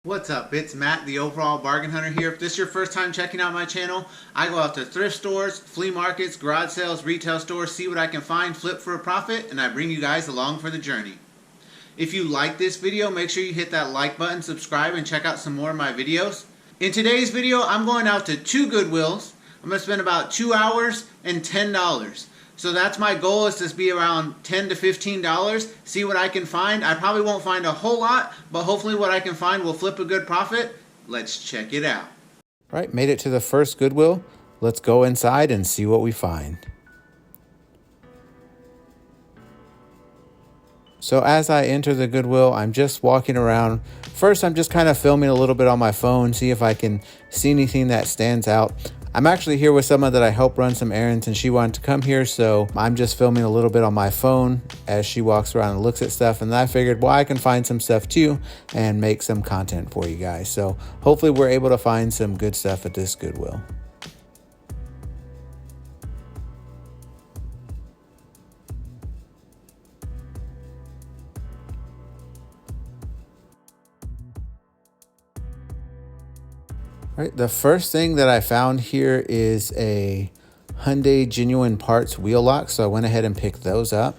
What's up? It's Matt, the overall bargain hunter here. If this is your first time checking out my channel, I go out to thrift stores, flea markets, garage sales, retail stores, see what I can find, flip for a profit, and I bring you guys along for the journey. If you like this video, make sure you hit that like button, subscribe, and check out some more of my videos. In today's video, I'm going out to two Goodwills. I'm going to spend about 2 hours and $10. So that's my goal, is to be around $10 to $15. See what I can find. I probably won't find a whole lot, but hopefully what I can find will flip a good profit. Let's check it out. All right, made it to the first Goodwill. Let's go inside and see what we find. So as I enter the Goodwill, I'm just walking around. First, I'm just kind of filming a little bit on my phone, see if I can see anything that stands out. I'm actually here with someone that I help run some errands, and she wanted to come here, so I'm just filming a little bit on my phone as she walks around and looks at stuff. And I figured, well, I can find some stuff too and make some content for you guys. So hopefully we're able to find some good stuff at this Goodwill. All right, the first thing that I found here is a Hyundai Genuine Parts wheel lock, so I went ahead and picked those up.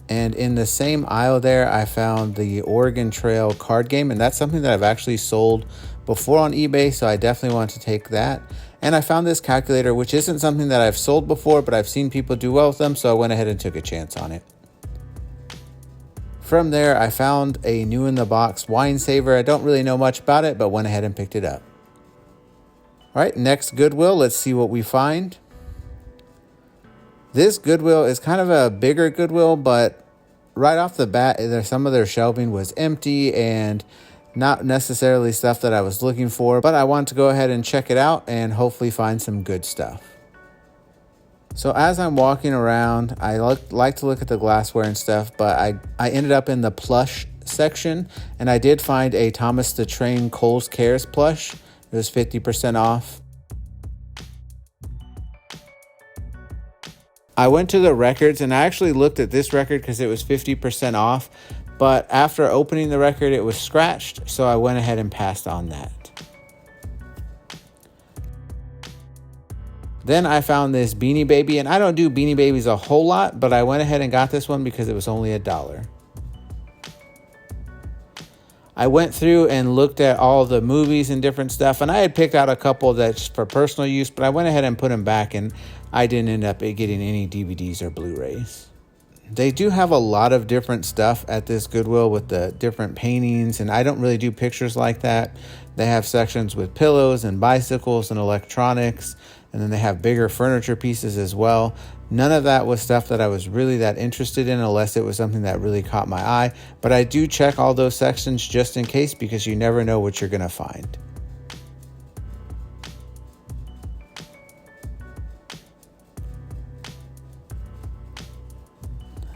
And in the same aisle there, I found the Oregon Trail card game, and that's something that I've actually sold before on eBay, so I definitely want to take that. And I found this calculator, which isn't something that I've sold before, but I've seen people do well with them, so I went ahead and took a chance on it. From there, I found a new in the box wine saver. I don't really know much about it, but went ahead and picked it up. All right, next Goodwill, let's see what we find. This Goodwill is kind of a bigger Goodwill, but right off the bat, some of their shelving was empty and not necessarily stuff that I was looking for, but I wanted to go ahead and check it out and hopefully find some good stuff. So as I'm walking around, I like to look at the glassware and stuff, but I ended up in the plush section, and I did find a Thomas the Train Cole's Cares plush. It was 50% off. I went to the records, and I actually looked at this record because it was 50% off, but after opening the record, it was scratched, so I went ahead and passed on that. Then I found this Beanie Baby, and I don't do Beanie Babies a whole lot, but I went ahead and got this one because it was only $1. I went through and looked at all the movies and different stuff, and I had picked out a couple that's for personal use, but I went ahead and put them back, and I didn't end up getting any DVDs or Blu-rays. They do have a lot of different stuff at this Goodwill with the different paintings, and I don't really do pictures like that. They have sections with pillows and bicycles and electronics, and then they have bigger furniture pieces as well. None of that was stuff that I was really that interested in unless it was something that really caught my eye. But I do check all those sections just in case, because you never know what you're going to find.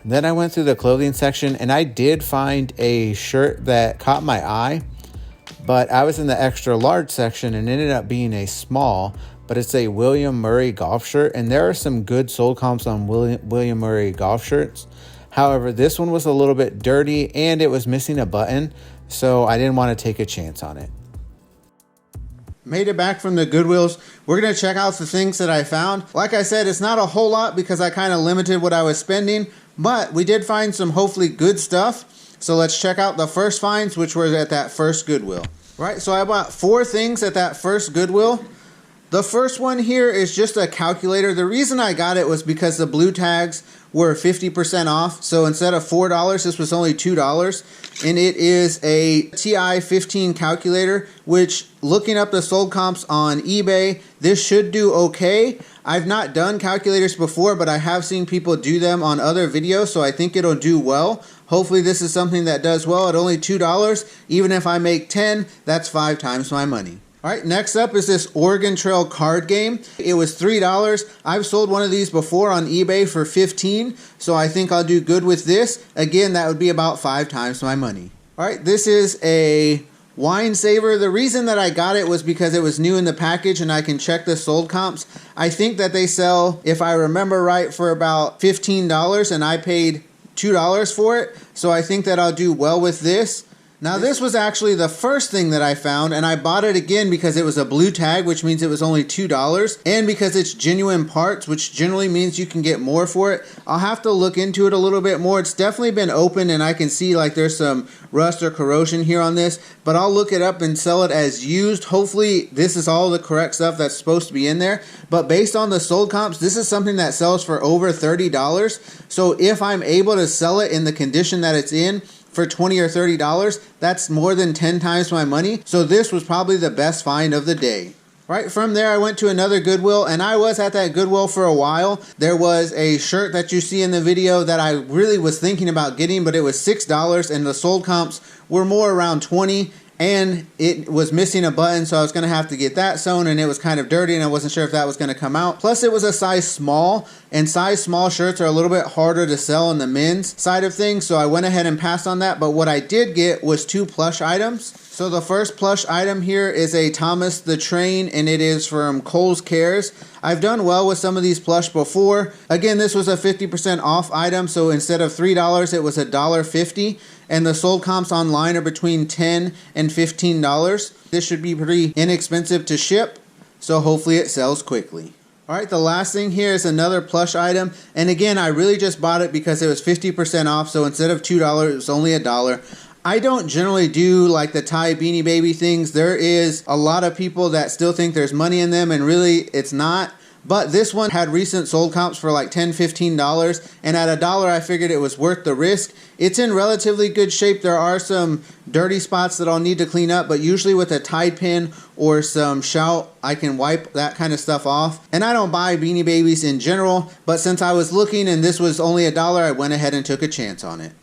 Then I went through the clothing section, and I did find a shirt that caught my eye, but I was in the extra large section and ended up being a small. But it's a William Murray golf shirt, and there are some good sold comps on William Murray golf shirts. However, this one was a little bit dirty and it was missing a button, so I didn't want to take a chance on it. Made it back from the Goodwills. We're going to check out the things that I found. Like I said, it's not a whole lot because I kind of limited what I was spending, but we did find some hopefully good stuff. So let's check out the first finds, which were at that first Goodwill. Right, so I bought 4 things at that first Goodwill. The first one here is just a calculator. The reason I got it was because the blue tags were 50% off. So instead of $4, this was only $2. And it is a TI-15 calculator, which, looking up the sold comps on eBay, this should do okay. I've not done calculators before, but I have seen people do them on other videos, so I think it'll do well. Hopefully this is something that does well at only $2. Even if I make 10, that's 5 times my money. All right, next up is this Oregon Trail card game. It was $3. I've sold one of these before on eBay for $15, so I think I'll do good with this. Again, that would be about 5 times my money. All right, this is a wine saver. The reason that I got it was because it was new in the package and I can check the sold comps. I think that they sell, if I remember right, for about $15, and I paid $2 for it. So I think that I'll do well with this. Now this was actually the first thing that I found, and I bought it again because it was a blue tag, which means it was only $2, and because it's genuine parts, which generally means you can get more for it. I'll have to look into it a little bit more. It's definitely been opened, and I can see like there's some rust or corrosion here on this, but I'll look it up and sell it as used. Hopefully this is all the correct stuff that's supposed to be in there, but based on the sold comps, this is something that sells for over $30. So if I'm able to sell it in the condition that it's in for $20 or $30, that's more than 10 times my money. So this was probably the best find of the day. Right from there, I went to another Goodwill, and I was at that Goodwill for a while. There was a shirt that you see in the video that I really was thinking about getting, but it was $6, and the sold comps were more around $20, and it was missing a button, so I was going to have to get that sewn, and it was kind of dirty, and I wasn't sure if that was going to come out. Plus, it was a size small, and size small shirts are a little bit harder to sell in the men's side of things, so I went ahead and passed on that. But what I did get was 2 plush items. So the first plush item here is a Thomas the Train, and it is from Kohl's Cares. I've done well with some of these plush before. Again, this was a 50% off item, so instead of $3, it was $1.50. And the sold comps online are between $10 and $15. This should be pretty inexpensive to ship, so hopefully it sells quickly. Alright, the last thing here is another plush item, and again, I really just bought it because it was 50% off, so instead of $2, it was only $1. I don't generally do like the Thai Beanie Baby things. There is a lot of people that still think there's money in them, and really it's not. But this one had recent sold comps for like $10, $15, and at $1 I figured it was worth the risk. It's in relatively good shape. There are some dirty spots that I'll need to clean up, but usually with a Tide pen or some Shout, I can wipe that kind of stuff off. And I don't buy Beanie Babies in general, but since I was looking and this was only $1, I went ahead and took a chance on it.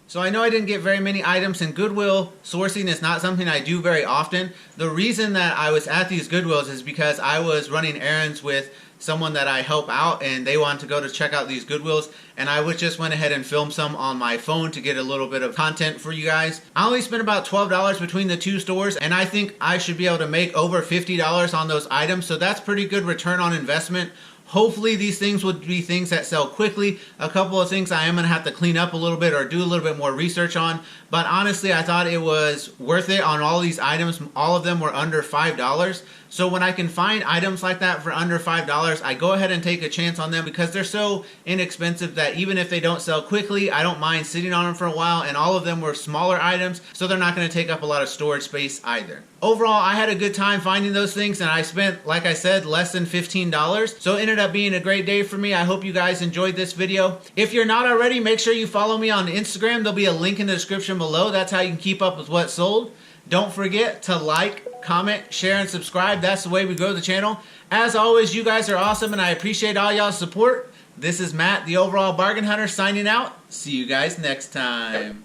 So I know I didn't get very many items, and Goodwill sourcing is not something I do very often. The reason that I was at these Goodwills is because I was running errands with someone that I help out, and they wanted to go to check out these Goodwills, and I just went ahead and filmed some on my phone to get a little bit of content for you guys. I only spent about $12 between the two stores, and I think I should be able to make over $50 on those items, so that's pretty good return on investment. Hopefully these things would be things that sell quickly. A couple of things I am going to have to clean up a little bit or do a little bit more research on. But honestly, I thought it was worth it on all these items. All of them were under $5. So when I can find items like that for under $5, I go ahead and take a chance on them because they're so inexpensive that even if they don't sell quickly, I don't mind sitting on them for a while. And all of them were smaller items, so they're not going to take up a lot of storage space either. Overall, I had a good time finding those things, and I spent, like I said, less than $15. So it ended up being a great day for me. I hope you guys enjoyed this video. If you're not already, make sure you follow me on Instagram. There'll be a link in the description below. That's how you can keep up with what's sold. Don't forget to like, comment, share, and subscribe. That's the way we grow the channel. As always, you guys are awesome, and I appreciate all y'all's support. This is Matt, the Overall Bargain Hunter, signing out. See you guys next time.